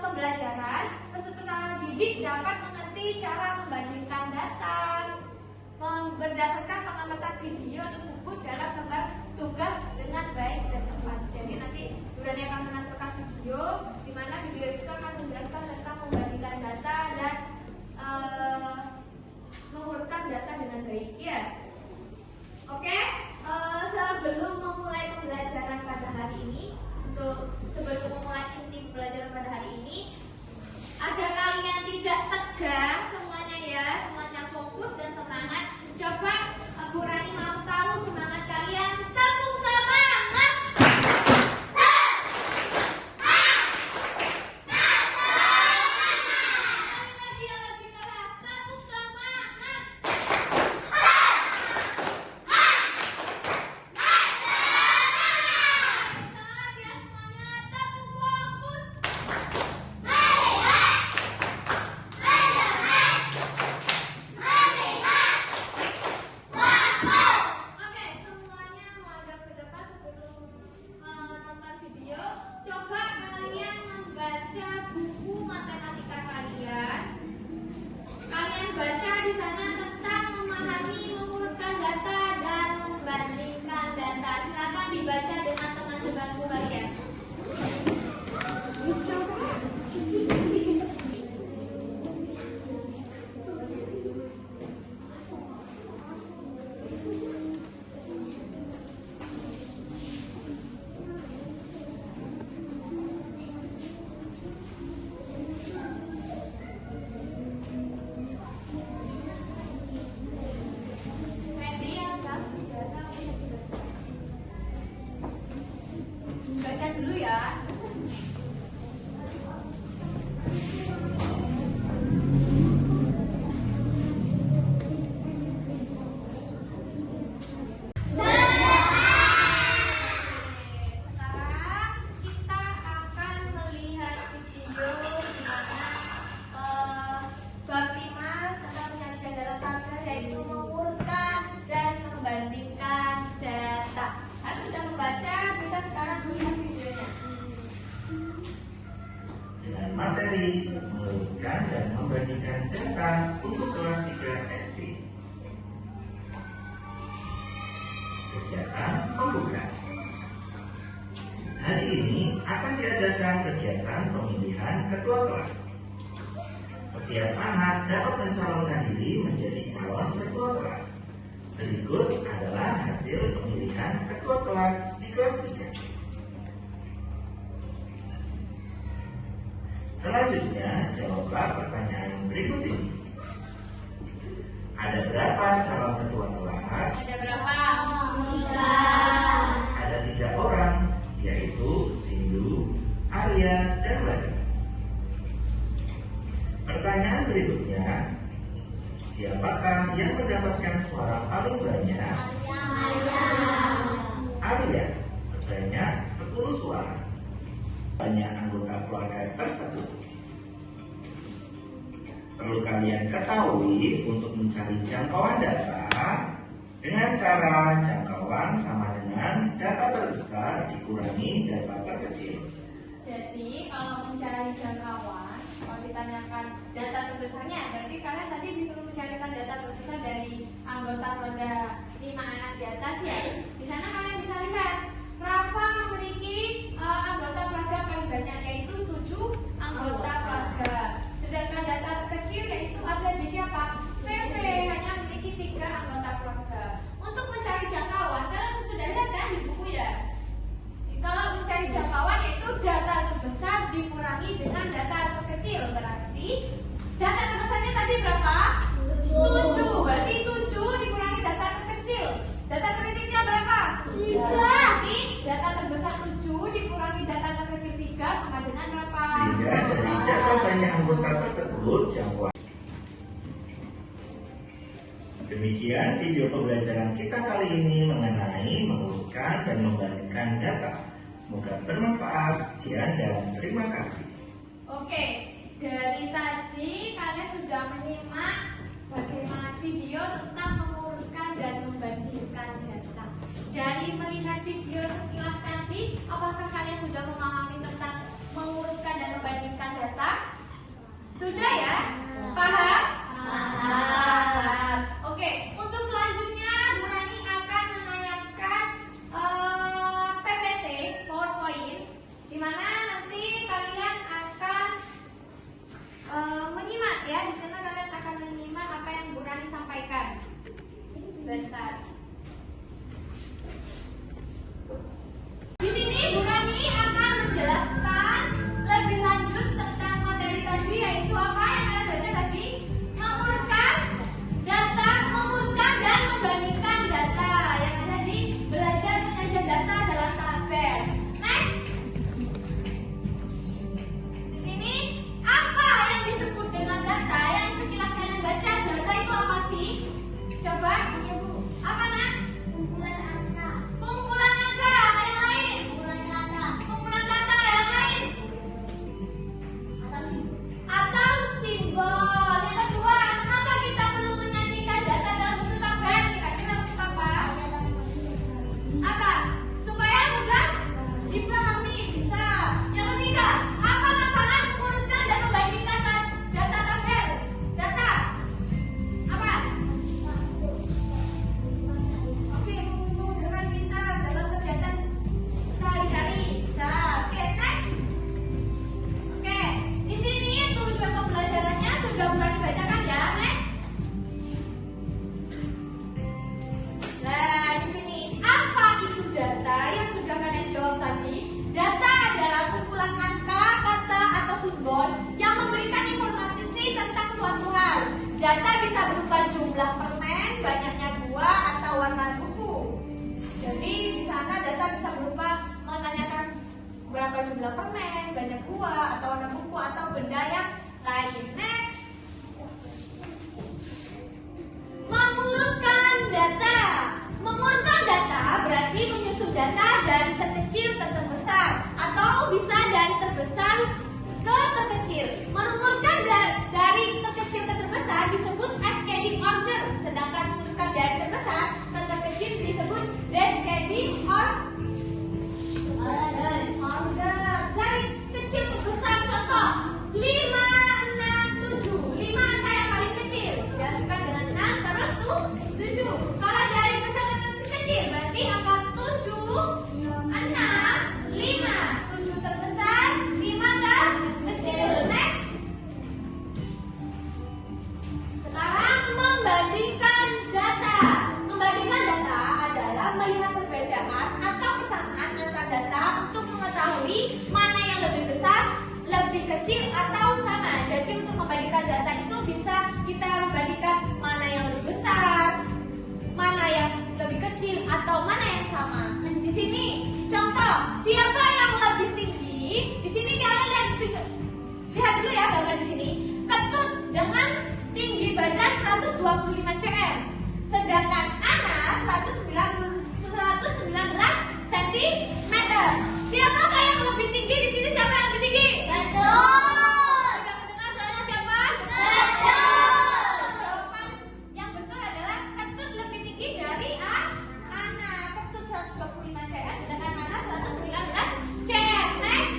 pembelajaran, peserta didik dapat mengerti cara membandingkan data berdasarkan pengamatan video tersebut dalam gambar tugas dengan baik dan tepat. Jadi nanti Nurani akan menampilkan video di mana video itu akan menjelaskan tentang membandingkan data dan mengurutkan data dengan baik ya. Oke, sebelum memulai pembelajaran pada hari ini, sebelum memulai inti pembelajaran pada hari ini, agar kalian tidak tegang semuanya ya, semuanya fokus dan semangat. Coba Bu Rani mau tahu semangat kalian. Tepuk semangat. Lebih keras. Tepuk semangat. Semangat ya semuanya. Tepuk fokus. Oke, semuanya menghadap ke depan sebelum menonton video. Coba kalian membaca buku matematika kalian. Kalian baca di sana tentang memahami, mengurutkan data dan membandingkan data. Silakan dibaca dengan teman-temanku kalian. Ready ya, Kak? Baca dulu ya. Sekarang kita akan melihat video di mana bab 5 tentang penyajian dalam tabel, yaitu mengurutkan dan membandingkan data. Aku sudah membaca, kita sekarang melihat videonya. Dengan materi mengurutkan dan membandingkan data untuk kelas 3 SD. Kegiatan pembuka. Hari ini akan diadakan kegiatan pemilihan ketua kelas. Setiap anak dapat mencalonkan diri menjadi calon ketua kelas. Berikut adalah hasil pemilihan ketua kelas di kelas 3. Selanjutnya, jawablah pertanyaan berikut ini. Ada berapa calon ketua kelas? Ada berapa? Ada 3 orang, yaitu Sindu, Arya, dan Ladi. Pertanyaan berikutnya, siapakah yang mendapatkan suara paling banyak? Arya, sebanyak 10 suara. Banyak anggota keluarga tersebut. Perlu kalian ketahui untuk mencari jangkauan data dengan cara jangkauan sama dengan data terbesar dikurangi data terkecil. Jadi kalau mencari jangkauan, kalau ditanyakan data terbesarnya, berarti kalian tadi disuruh mencarikan data terbesar dari anggota keluarga 5 anak di atas ya. Di sana kalian bisa lihat Rafa memiliki anggota keluarga paling banyak, yaitu 7 anggota keluarga. Sedangkan data terkecil yaitu ada di siapa? PP hanya memiliki 3 anggota keluarga. Untuk mencari jangkauan, kalian sudah lihat kan di buku ya? Kalau mencari jangkauan yaitu data terbesar dikurangi dengan data terkecil. Berarti data terbesarnya tadi berapa? 7. Berarti 7 dikurangi data terkecil. Data terkecilnya berapa? 3. Berarti data terbesar 7 dikurangi data terkecil 3 sama dengan berapa? Sehingga dari data banyak anggota tersebut jangkauan. Demikian video pembelajaran kita kali ini mengenai mengurutkan dan membandingkan data. Semoga bermanfaat. Sekian dan terima kasih. Oke, dari tadi kalian sudah menyimak bagaimana video tentang mengurutkan dan membandingkan data. Dari melihat video sekilas tadi, apakah kalian sudah memahami tentang mengurutkan dan membandingkan data? berapa jumlah permen, banyak buah, atau warna buku, atau benda yang lain. Next. Mengurutkan data. Mengurutkan data berarti menyusun data dari terkecil ke terbesar, atau bisa dari terbesar ke terkecil. Mengurutkan dari terkecil ke terbesar disebut cascading order, sedangkan mengurutkan dari terbesar ke terkecil disebut descending order. Dari kecil ke besar, contoh 5, 6, 7. 5 angka yang paling kecil, dilanjutkan dengan 6 terus 7. Kalau dari besar ke kecil berarti angka 7, 6, 5. 7 terbesar, 5 terkecil. Next. Sekarang membandingkan data. Membandingkan data adalah melihat perbedaan atau kesamaan antara data untuk mengetahui mana yang lebih besar, lebih kecil, atau sama. Jadi untuk membandingkan data itu bisa kita bandingkan mana yang lebih besar, mana yang lebih kecil, atau mana yang sama. Di sini contoh, siapa yang lebih tinggi? Di sini kalian lihat dulu ya gambar di sini. Ketut dengan tinggi badan 125 cm, sedangkan Ana 119 cm. Siapakah yang lebih tinggi di sini? Siapa yang lebih tinggi? Betul. Tidak mendengar suara siapa? Betul. Jawaban yang betul adalah Ketut lebih tinggi dari Ana. Ketut 125 cm, sedangkan Ana 119 cm. Next.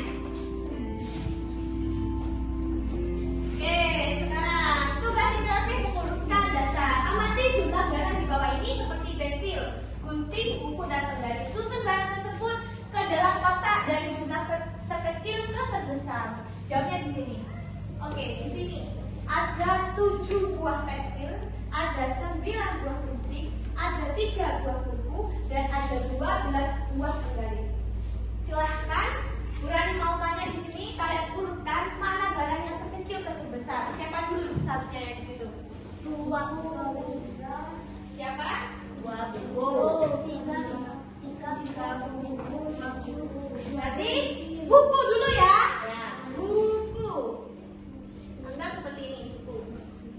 Oke, sekarang tugas interaktif mengurutkan data. Amati jumlah barang di bawah ini seperti pensil, gunting, buku, dan penggaris. Susun barang tersebut ke dalam kotak dari jumlah terkecil ke terbesar. Jawabnya di sini. Oke, di sini ada 7 buah pensil, ada 9 buah gunting, ada 3 buah buku, dan ada 12 buah penggaris. Silahkan, Burani mau tanya di sini, kalian urutkan mana barang yang terkecil ke terbesar. Siapa dulu seharusnya yang di situ? 2 buku. Siapa? 2 buku. 3 buku. Berarti buku dulu ya. Buku. Anggap seperti ini buku.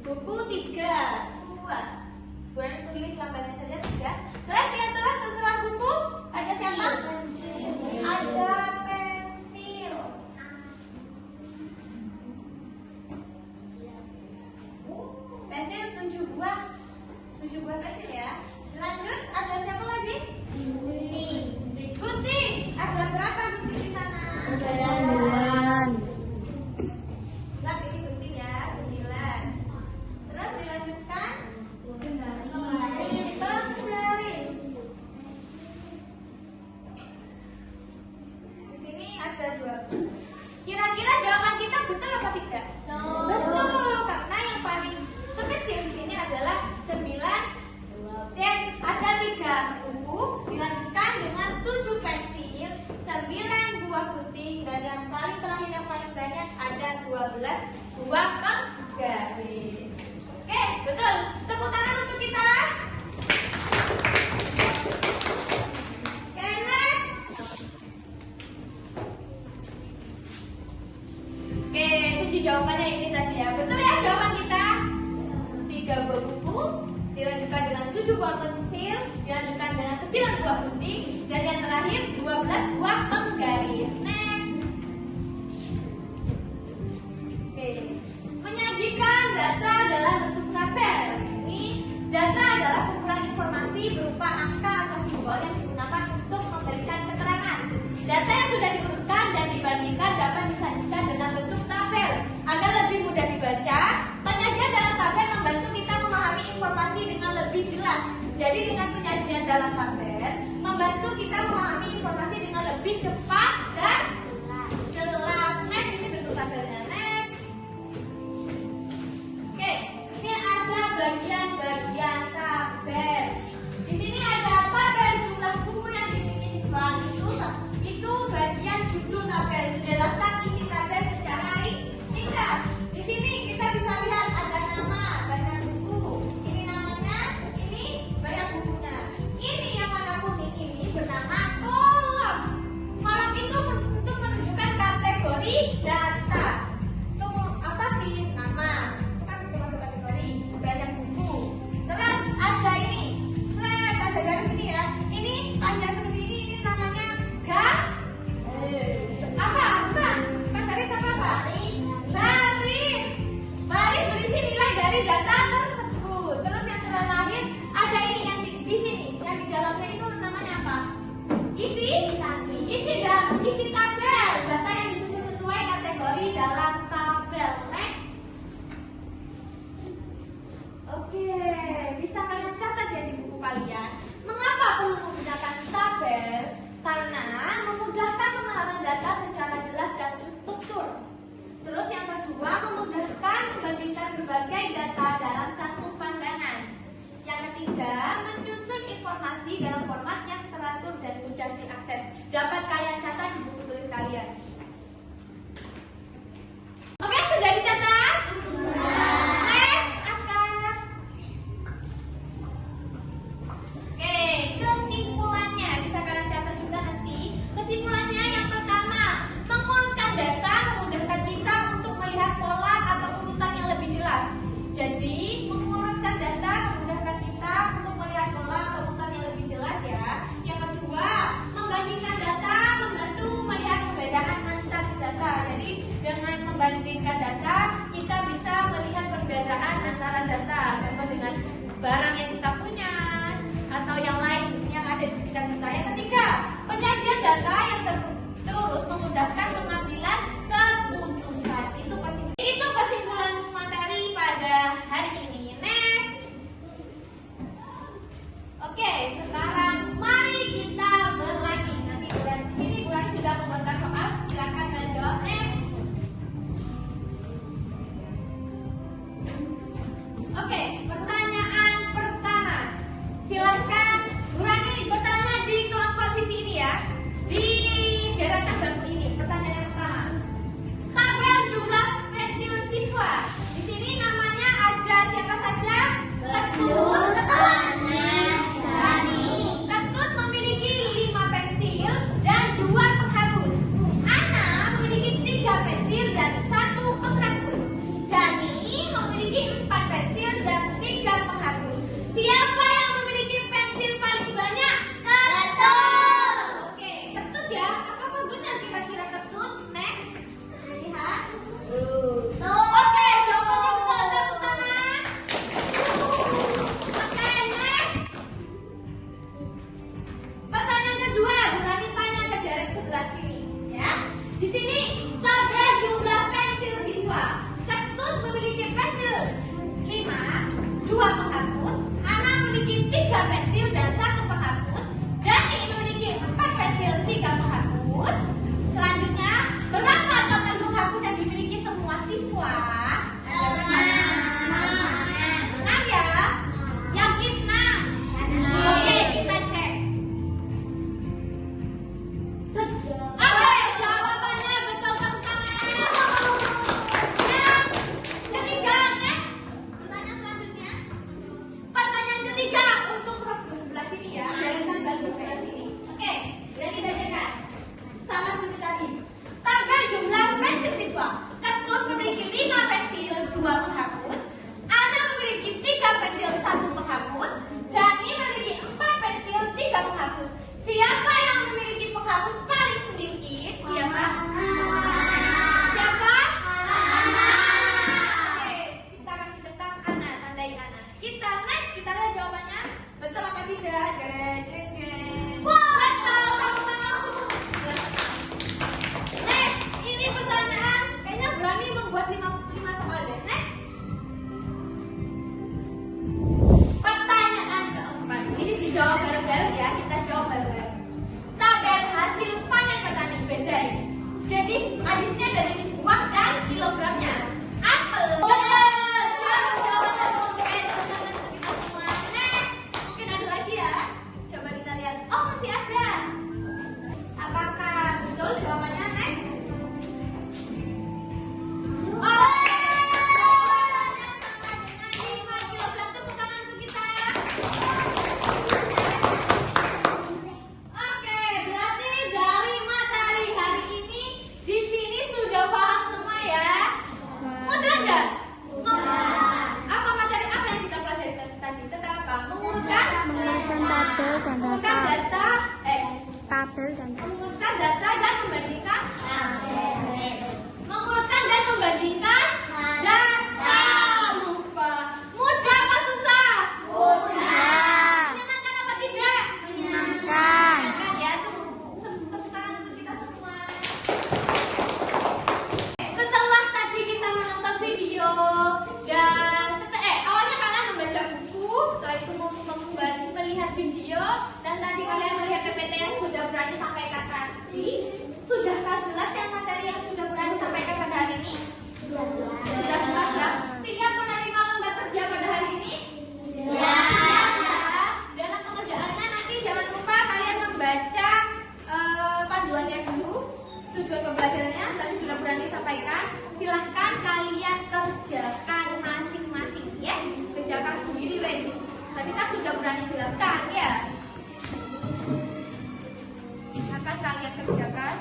Buku 3, 2. Burani tulis lambatnya saja 3. Terus yang setelah buku ada siapa? Ada pensil. Pensil 7 buah. 7 buah pensil ya. Lanjut, ada siapa lagi? Gunting. Gunting. Ada berapa gunting di sana? Ada 9. Lihat ini gunting ya, 9. Terus dilanjutkan. Penggaris. Di sini ada 2. Kira-kira jawaban kita betul apa tidak? Betul, karena yang paling terkecil di sini adalah 9. Dan ada 3 buku, dilanjutkan dengan 7 pensil, 9 buah gunting, dan yang paling terakhir yang paling banyak ada 12 buah penggaris. Oke, betul. Tepuk tangan untuk kita. Oke, next. Oke, kunci jawabannya ini tadi ya. Betul ya jawaban kita? 3 buah buku, dilanjutkan dengan 7 buah pensil, dilanjutkan dengan 9 buah gunting, dan yang terakhir 12 buah penggaris. Next. Oke. Menyajikan data dalam bentuk tabel. Ini data adalah kumpulan informasi berupa angka atau simbol yang digunakan untuk memberikan keterangan. Data yang sudah diurutkan dan dibandingkan dapat disajikan dalam bentuk tabel agar lebih mudah dibaca. Penyajian dalam tabel membantu kita memahami informasi dengan lebih jelas. Jadi dengan penyajian dalam tabel membantu kita memahami informasi dengan lebih cepat dan jelas. Next, ini bentuk tabelnya. Next. Oke, ini ada bagian-bagian tabel. Di sini ada tabel jumlah buku yang dimiliki siswa. Itu bagian judul tabel. Menjelaskan isi tabel secara ringkas. Di sini kita bisa lihat ada nama, banyak buku. Ini namanya, ini banyak bukunya. Ini yang warna kuning ini bernama kolom. Kolom itu untuk membandingkan data, kita bisa melihat perbedaan antara data contoh dengan barang yang kita punya atau yang lain yang ada di sekitar kita. Yang ketiga, penyajian data yang terurut memudahkan pengambilan keputusan. Itu kesimpulan materi pada hari ini. Next. Oke, sekarang mari kita berlatih. Nanti Bu Rani sudah membuatkan soal, silakan dan jawab. Next. Oke, pertanyaan pertama. Silakan Bu Rani bertanya di kelompok sisi ini ya. Di deretan bangku ini. Pertanyaan yang pertama. Tabel jumlah pensil siswa. Di sini namanya ada siapa saja? Ketut, Ketut memiliki 5 pensil dan 2 penghapus. Ana memiliki 3 pensil dan 1 penghapus. Dani memiliki 4 pensil dan 3 penghapus. Siapa yang memiliki pensil paling banyak? Ketut. Oke, Ketut ya. Apakah benar kira-kira Ketut? Next. Lihat. Oke, jawabannya betul. Tepuk tangan. Oke, next. Pertanyaan kedua, Bu Rani tanya ke jarak sebelah sini, ya. Di sini tabel jumlah pensil siswa. Ketut memiliki pensil 5, 2 penghapus. Ana memiliki 3 pensil dan 1 penghapus. Dani memiliki 4 pensil, 3 penghapus. Selanjutnya, berapa total penghapus yang dimiliki semua siswa? 6 ya? Yakin 6? Oke, kita cek. Oke, jawabannya betul, tepuk tangan. Yang ketiga, next. Pertanyaan selanjutnya. Pertanyaan ketiga untuk bangku sebelah sini ya. Deretan bangku sebelah sini. Oke, berani bacakan. Sama seperti tadi. Tabel jumlah pensil siswa. Ketut memiliki 5 pensil, 2 penghapus. Ana memiliki 3 pensil, 1 penghapus. Dani memiliki 4 pensil, 3 penghapus. Siapa yang memiliki penghapus paling sedikit? Siapa? Siapa? Oke, kita kasih tetap Ana, tandai Ana. Kita next, kita lihat jawabannya. Betul apa tidak? Jeng. Betul, tepuk tangan. Next, ini pertanyaan. Kayaknya berani membuat 5 soal deh. Next. Pertanyaan keempat. Ini dijawab bareng-bareng ya. Kita jawab bareng-bareng. Tabel hasil panen petani bedai. Jadi hadisnya dari buah dan kilogramnya. Apel. Betul. Kita semua. Next. Mungkin ada lagi ya. Coba kita lihat. Oh, masih ada. Apakah betul jawabannya? Next. Oke. Jawabannya sama dengan 5 kilogram. Tepuk tangan untuk kita. Oke, berarti dari materi hari ini di sini sudah paham semua ya. Mudah nggak? Apa materi apa yang kita pelajari tadi? Tentang apa? Mengurutkan data. Mengurutkan data dan membandingkan. Mengurutkan dan membandingkan data. Lupa. Mudah apa susah? Menyenangkan apa tidak? Menyenangkan ya. Tepuk tangan untuk kita semua. Setelah tadi kita menonton video dan awalnya kalian membaca buku, setelah itu melihat video, dan tadi kalian melihat PPT yang sudah berani sampaikan tadi. Sudahkah jelas yang materi yang sudah berani sampaikan pada hari ini? Sudah jelas ya? Siap menerima lembar kerja pada hari ini? Ya. Dalam pengerjaannya nanti jangan lupa kalian membaca panduannya dulu, tujuan pembelajarannya tadi sudah berani sampaikan. Silahkan kalian kerjakan masing-masing ya, kerjakan sendiri wes. Tadi kan sudah berani jelaskan ya. Akan kalian kerjakan.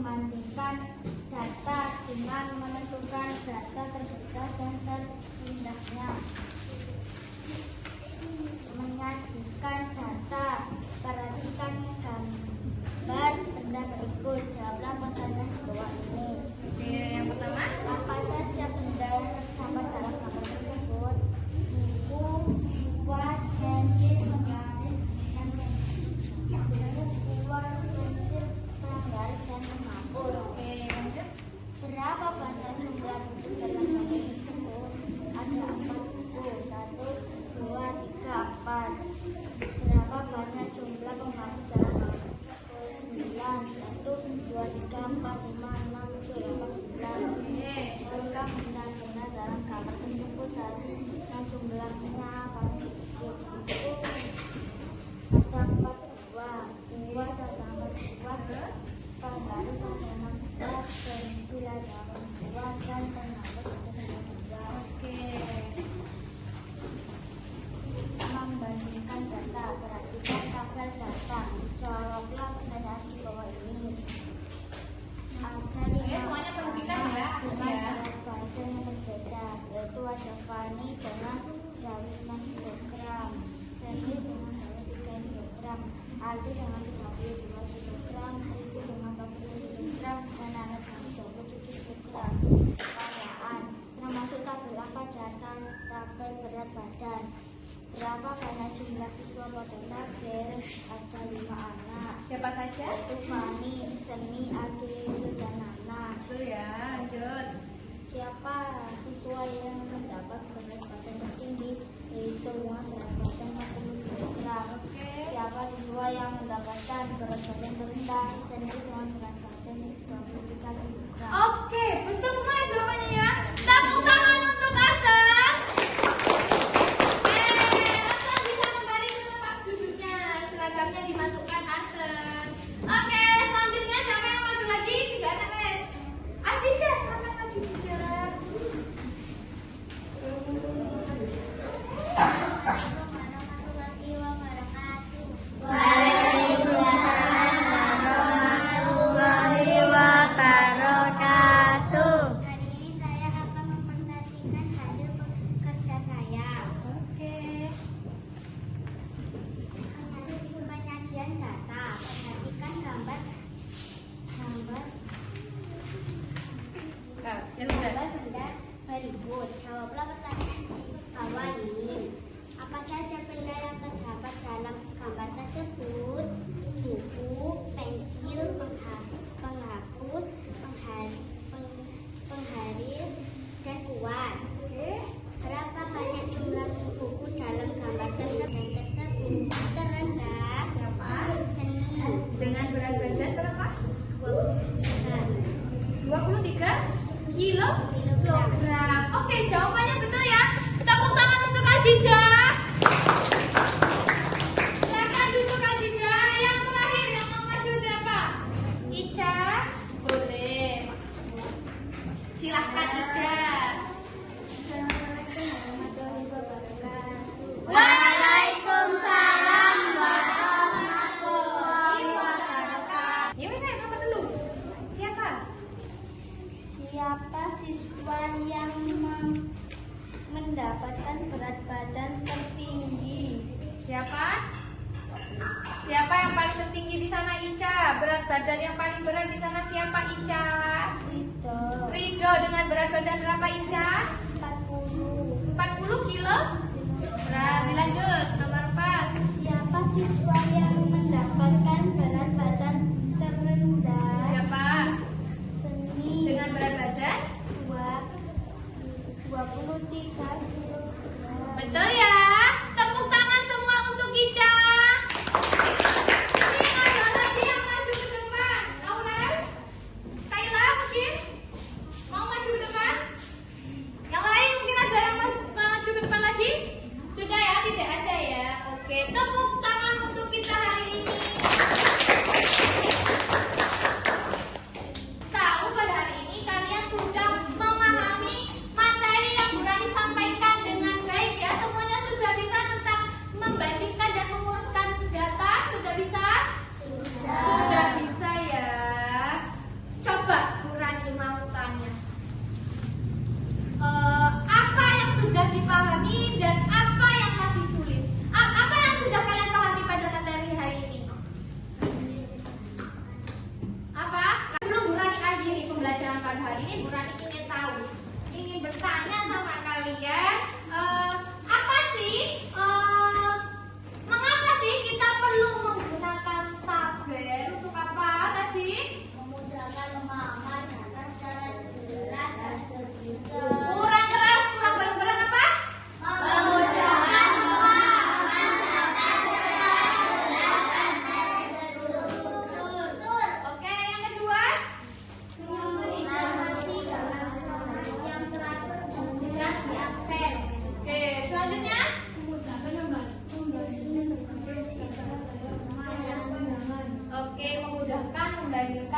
membandingkan data dengan menentukan data terbesar dan terindahnya. Menyajikan data, perhatikan gambar benda berikut. Jawablah pertanyaan di bawah ini. Oke, yang pertama. Apa saja benda yang terdapat dalam gambar tersebut? Buku, kuas, pensil, penggaris, dan penggaris dan penghapus. Oke, lanjut. Berapa banyak jumlah buku dalam gambar tersebut? Ada 4 buku. 1, 2, 3, 4. Berapa banyak jumlah pengharis dalam gambar tersebut? 9. 1, 2, 3, 4, 5, 6, 7, 8, 9. Oke. Jumlah benda-benda dalam gambar tersebut dan jumlahnya paling sedikit. Buku ada 4 buah. Kuas ada 4 buah. Penggaris ada 6 buah. Pensil ada 6 buah. Dan penghapus ada 9 buah. Oke. Membandingkan data, perhatikan tabel data. Jawablah pertanyaan di bawah ini. Ada Oke, semuanya perhatikan ya. dengan Ya. berat badan yang berbeda, yaitu ada Fani dengan dari 6 kg, Seni dengan dari 3 kg, Aldi dengan 32 kg, Riki dengan 40 kg, dan Anak dengan 27 kg. Pertanyaan, termasuk tabel apa data tabel berat badan? Berapa banyak jumlah siswa pada tabel? Ada 5 anak. Siapa saja? Yaitu Fani, Seni, Aldi, dan Anak. Betul ya, lanjut. Siapa siswa yang mendapat berat badan tertinggi? Yaitu dengan berat badan 40 kg. Oke. Siapa siswa yang mendapatkan berat badan terendah? Seni dengan berat badan 23 kg. Oke, betul semua ya jawabannya ya. Tepuk tangan untuk Hasan. Hasan bisa kembali ke tempat duduknya. Seragamnya dimasukkan Hasan. Oke, selanjutnya siapa yang maju lagi? Tidak ada wes. Acica, selamat pagi Cica. Warahmatullahi wabarakatuh. Warahmatullahi wabarakatuh. Hari ini saya akan mempresentasikan hasil kerja saya. Oke. Penyajian data. Perhatikan gambar Yang udah. benda berikut. Jawablah pertanyaan di bawah ini. Apa saja benda yang terdapat dalam gambar tersebut? Buku, pensil, penghapus, penggaris, dan kuas. Berapa banyak jumlah buku dalam gambar tersebut? Terendah. Siapa? Seni. Dengan berat badan berapa? 23 23 kilogram. Oke, jawabannya benar ya. Tepuk tangan untuk Acica. Silakan duduk Acica. Yang terakhir yang mau maju siapa? Ica. Boleh. Silahkan Ica. Waalaikumsalam warahmatullahi wabarakatuh. Ya wes, saya apa dulu? Siapa? Siapa siswa yang mendapatkan berat badan tertinggi? Siapa? Siapa yang paling tertinggi di sana Ica? Berat badan yang paling berat di sana siapa Ica? Rido. Rido dengan berat badan berapa Ica? 40. 40 kilo? Dilanjut, nomor 4. Siapa siswa yang mendapatkan berat badan terendah? Siapa? Seni. Dengan berat badan? 23 kg. Betul ya? Tepuk tangan semua untuk Ica. Ini ada lagi yang maju ke depan. Aurel? Kayla mungkin? Mau maju ke depan? Yang lain mungkin ada yang maju ke depan lagi? Sudah ya, tidak ada ya.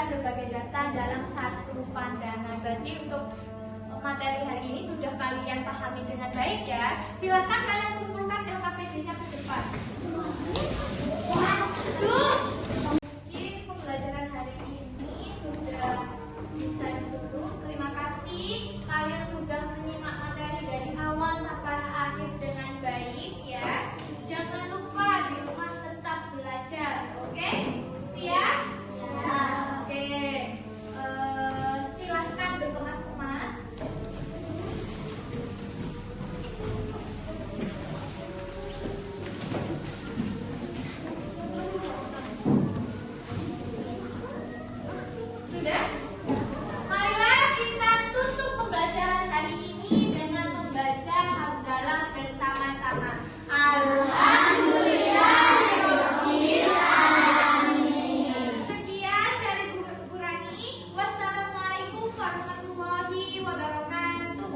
menyajikan berbagai data dalam satu pandangan. Berarti untuk materi hari ini sudah kalian pahami dengan baik ya. Silakan kalian kumpulkan LKPD-nya ke depan. Mungkin pembelajaran hari ini sudah bisa ditutup. Terima kasih kalian sudah menyimak materi dari awal sampai akhir dengan baik ya. Jangan lupa di rumah tetap belajar, oke? Siap? Ya. Oke. Silahkan berkemas-kemas. Sudah? Marilah kita tutup pembelajaran hari ini dengan membaca hamdalah bersama-sama. Alhamdulillahirabbil alamin. Sekian dari Bu Rani. Wassalamualaikum warahmatullahi wabarakatuh.